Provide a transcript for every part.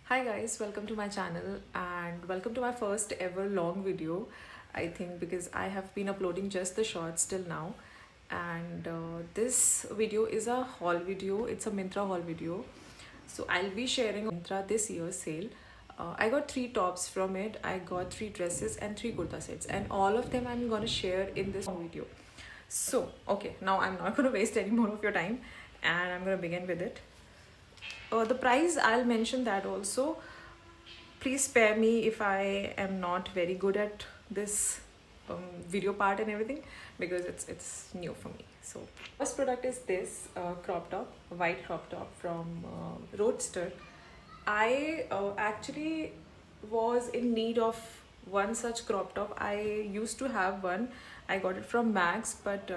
Hi guys, welcome to my channel and welcome to my first ever long video. I think because I have been uploading just the shorts till now, and this video is a haul video. It's a Myntra haul video. So I'll be sharing Myntra this year's sale. I got 3 tops from it. I got 3 dresses and 3 kurta sets, and all of them I'm gonna share in this video. So okay, now I'm not gonna waste any more of your time, and I'm gonna begin with it. The price, I'll mention that also. Please spare me if I am not very good at this video part and everything, because it's new for me. So first product is this crop top, white crop top from Roadster. I actually was in need of one such crop top. I used to have one. I got it from Max, but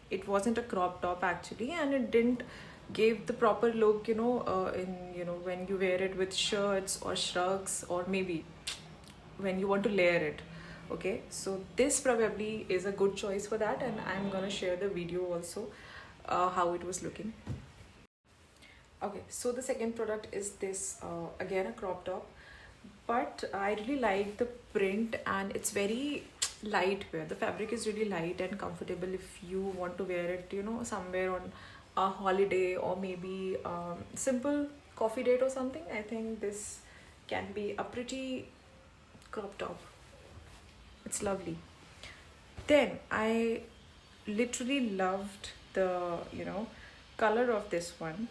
it wasn't a crop top actually, and it didn't give the proper look, in when you wear it with shirts or shrugs, or maybe when you want to layer it. Okay, so this probably is a good choice for that, and I'm gonna share the video also, how it was looking. Okay, so the second product is this, again a crop top, but I really like the print and it's very light wear. The fabric is really light and comfortable if you want to wear it, somewhere on a holiday, or maybe simple coffee date or something. I think this can be a pretty crop top. It's lovely. Then I literally loved the color of this one,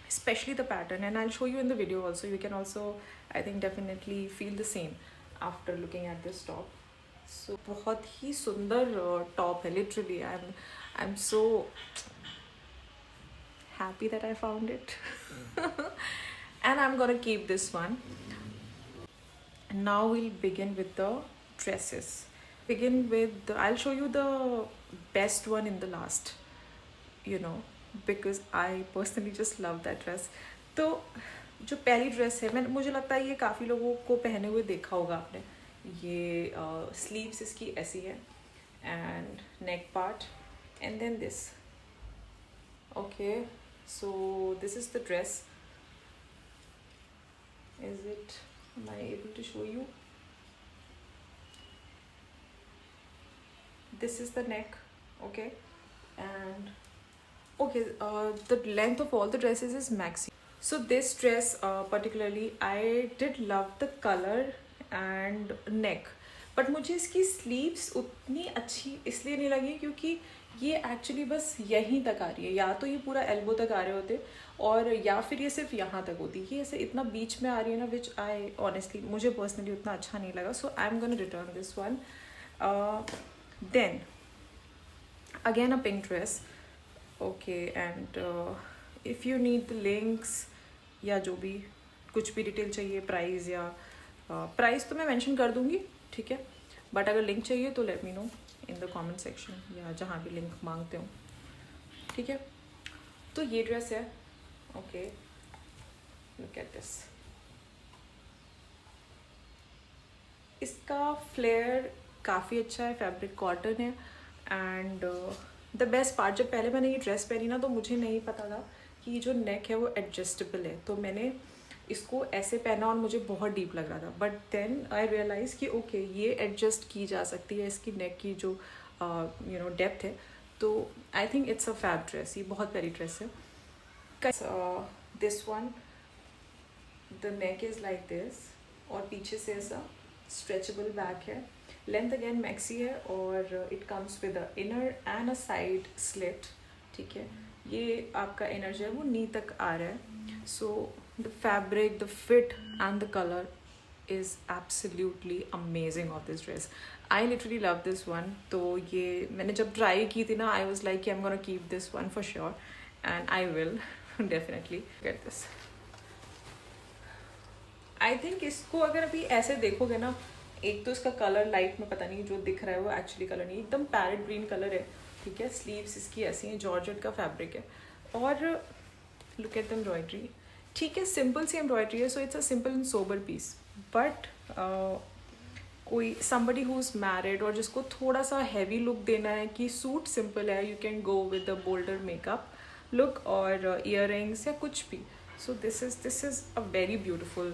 especially the pattern, and I'll show you in the video also. You can also, I think, definitely feel the same after looking at this top. So बहुत ही सुंदर top है. Literally, I'm so happy that I found it. And I'm gonna keep this one. And now we'll begin with the dresses. I'll show you the best one in the last, because I personally just love that dress. तो जो पहली dress है, मुझे लगता है ये काफ़ी लोगों को पहने हुए देखा होगा आपने. ये स्लीव्स इसकी ऐसी है, and neck part, and then this. Okay, so this is the dress. Am I able to show you? This is the neck. Okay, and okay, the length of all the dresses is maxi. So this dress particularly, I did love the color and neck, but मुझे इसकी sleeves उतनी अच्छी इसलिए नहीं लगी क्योंकि ये actually बस यहीं तक आ रही है. या तो ये पूरा एल्बो तक आ रहे होते, और या फिर ये सिर्फ यहाँ तक होती. ये ऐसे इतना बीच में आ रही है ना, विच आई ऑनेस्टली, मुझे पर्सनली उतना अच्छा नहीं लगा. So I am gonna return this one. Then again a pink dress. Okay, and if you need the links या जो भी कुछ भी डिटेल चाहिए, प्राइस या प्राइस तो मैं मेंशन कर दूँगी, ठीक है, बट अगर लिंक चाहिए तो let me know in the comment section, या जहाँ भी लिंक मांगते हो, ठीक है. तो ये ड्रेस है. Okay, look at this. इसका फ्लेयर काफ़ी अच्छा है, फैब्रिक कॉटन है, एंड द बेस्ट पार्ट, जब पहले मैंने ये ड्रेस पहनी ना, तो मुझे नहीं पता था कि ये जो नेक है वो एडजस्टेबल है. तो मैंने इसको ऐसे पहना और मुझे बहुत डीप लग रहा था, बट देन आई रियलाइज़ कि ओके, ये एडजस्ट की जा सकती है. इसकी नेक की जो डेप्थ है, तो I think it's a fab dress. ये बहुत प्यारी ड्रेस है. This one, the neck is like this, और पीछे से ऐसा स्ट्रेचेबल बैक है. लेंथ अगेन मैक्सी है, और it comes with a inner and a side slit, ठीक है. ये आपका इनर जो है वो नी तक आ रहा है. So the fabric, the fit and the colour is absolutely amazing of this dress. I literally love this one. तो ये मैंने जब ट्राई की थी ना, I was like I'm gonna keep this one for sure, and I will definitely get this. I think इसको अगर अभी ऐसे देखोगे ना, एक तो इसका कलर लाइट में पता नहीं जो दिख रहा है वो एक्चुअली कलर नहीं, एकदम पैरेट ग्रीन कलर है, ठीक है. स्लीव्स इसकी ऐसी हैं, जॉर्जेट का फैब्रिक है, और लुक एट द एम्ब्रॉयडरी. ठीक है, सिंपल सी एम्ब्रॉयडरी है, so it's a simple and sober piece. But कोई समबडी हु इज़ मैरिड और जिसको थोड़ा सा हैवी लुक देना है कि सूट सिंपल है, you can go with the bolder makeup look और इयर रिंग्स या कुछ भी. So this is a very beautiful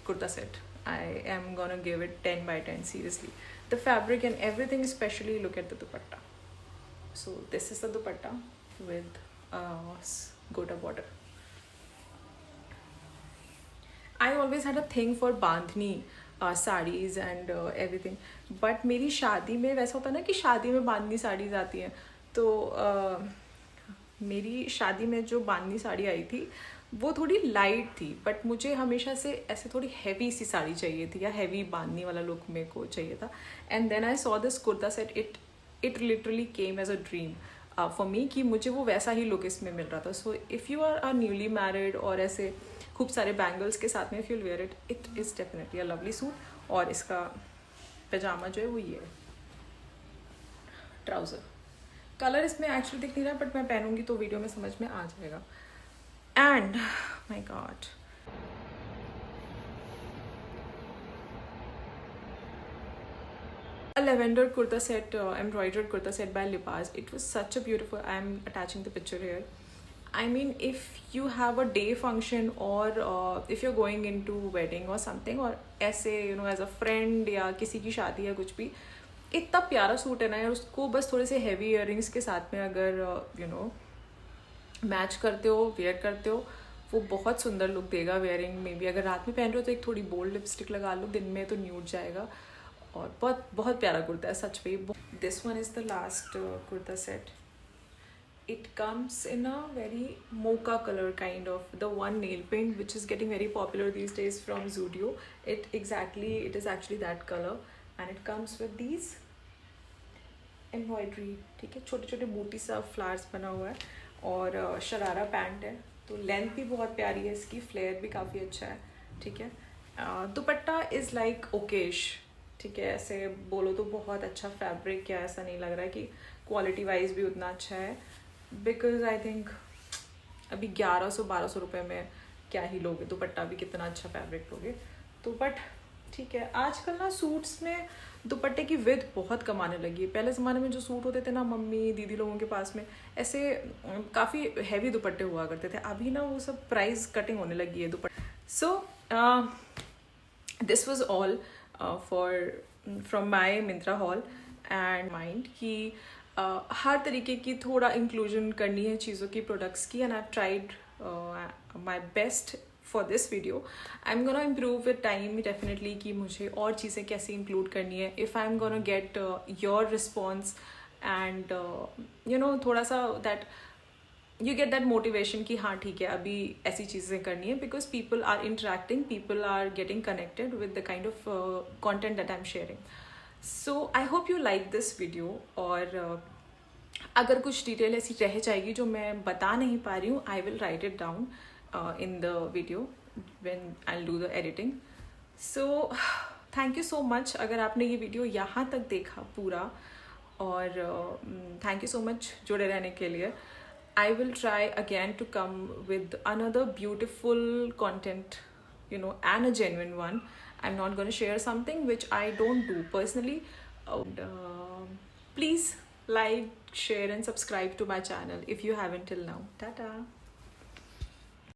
kurta set. I am gonna give it 10 by 10, seriously. The fabric and everything, especially look at the dupatta. So this is the dupatta with gota border. I always had a thing for bandhni sarees and everything. But मेरी शादी में वैसा होता है ना कि शादी में बांधनी साड़ीज आती हैं, तो मेरी शादी में जो बांधनी साड़ी आई थी वो थोड़ी लाइट थी, बट मुझे हमेशा से ऐसे थोड़ी हैवी सी साड़ी चाहिए थी, या हैवी बांधनी वाला लुक मेरे को चाहिए था. And then I saw this kurta set, it literally came as a dream for me कि मुझे वो वैसा ही लुक इसमें मिल रहा था. So if you are newly married और ऐसे खूब सारे बैंगल्स के साथ में if you wear it, it is definitely a lovely suit. और इसका पैजामा जो है वो ये है, ट्राउज़र. कलर इसमें एक्चुअली दिख नहीं रहा, बट मैं पहनूंगी तो वीडियो में समझ में आ जाएगा. And my God, a lavender kurta set, embroidered kurta set by Lipaz. It was such a beautiful, I'm attaching the picture here. I mean, if you have a day function or if you're going into wedding or something, or ऐसे you know as a friend या किसी की शादी या कुछ भी, इतना प्यारा सूट है ना यार. उसको बस थोड़े से हैवी इयररिंग्स के साथ में अगर यू नो मैच करते हो, वेयर करते हो, वो बहुत सुंदर लुक देगा. वेयरिंग में भी अगर रात में पहन रहे हो तो एक थोड़ी बोल्ड लिपस्टिक लगा लो, दिन में तो न्यूड जाएगा. और बहुत बहुत प्यारा कुर्ता है सच में. This one is the last kurta set. It comes in a very mocha color kind of, the one nail paint which is getting very popular these days from Zudio. It is actually that color, and it comes with these embroidery. ठीक है, छोटे छोटे बूटी सा flowers बना हुआ है, और शरारा पैंट है. तो लेंथ भी बहुत प्यारी है इसकी, फ्लेयर भी काफ़ी अच्छा है. ठीक है, दुपट्टा इज़ लाइक ओकेश. ठीक है, ऐसे बोलो तो बहुत अच्छा फैब्रिक, या ऐसा नहीं लग रहा है कि क्वालिटी वाइज भी उतना अच्छा है. बिकॉज आई थिंक अभी 1100-1200 रुपये में क्या ही लोगे, दुपट्टा भी कितना अच्छा फैब्रिक लोगे. तो बट ठीक है, आजकल ना सूट्स में दुपट्टे की विद बहुत कमाने लगी है. पहले ज़माने में जो सूट होते थे ना मम्मी दीदी लोगों के पास में, ऐसे काफ़ी हैवी दुपट्टे हुआ करते थे. अभी ना वो सब प्राइस कटिंग होने लगी है दुपट्टे. So this was all from my Myntra hall and mind कि हर तरीके की थोड़ा इंक्लूजन करनी है चीज़ों की, प्रोडक्ट्स की. And I tried my best for this video. I am gonna improve with time definitely कि मुझे और चीज़ें कैसे इंक्लूड करनी है. If I am gonna get your response and you know थोड़ा सा that you get that motivation कि हाँ ठीक है अभी ऐसी चीज़ें करनी है, because people are interacting, people are getting connected with the kind of content that I'm sharing. So I hope you like this video. और अगर कुछ डिटेल ऐसी रह जाएगी जो मैं बता नहीं पा रही हूँ, I will write it down in the video when I'll do the editing. So thank you so much अगर आपने ये वीडियो यहाँ तक देखा पूरा, और thank you so much जुड़े रहने के लिए. I will try again to come with another beautiful content, you know, and a genuine one. I'm not going to share something which I don't do personally. Please like, share and subscribe to my channel if you haven't till now. Tata.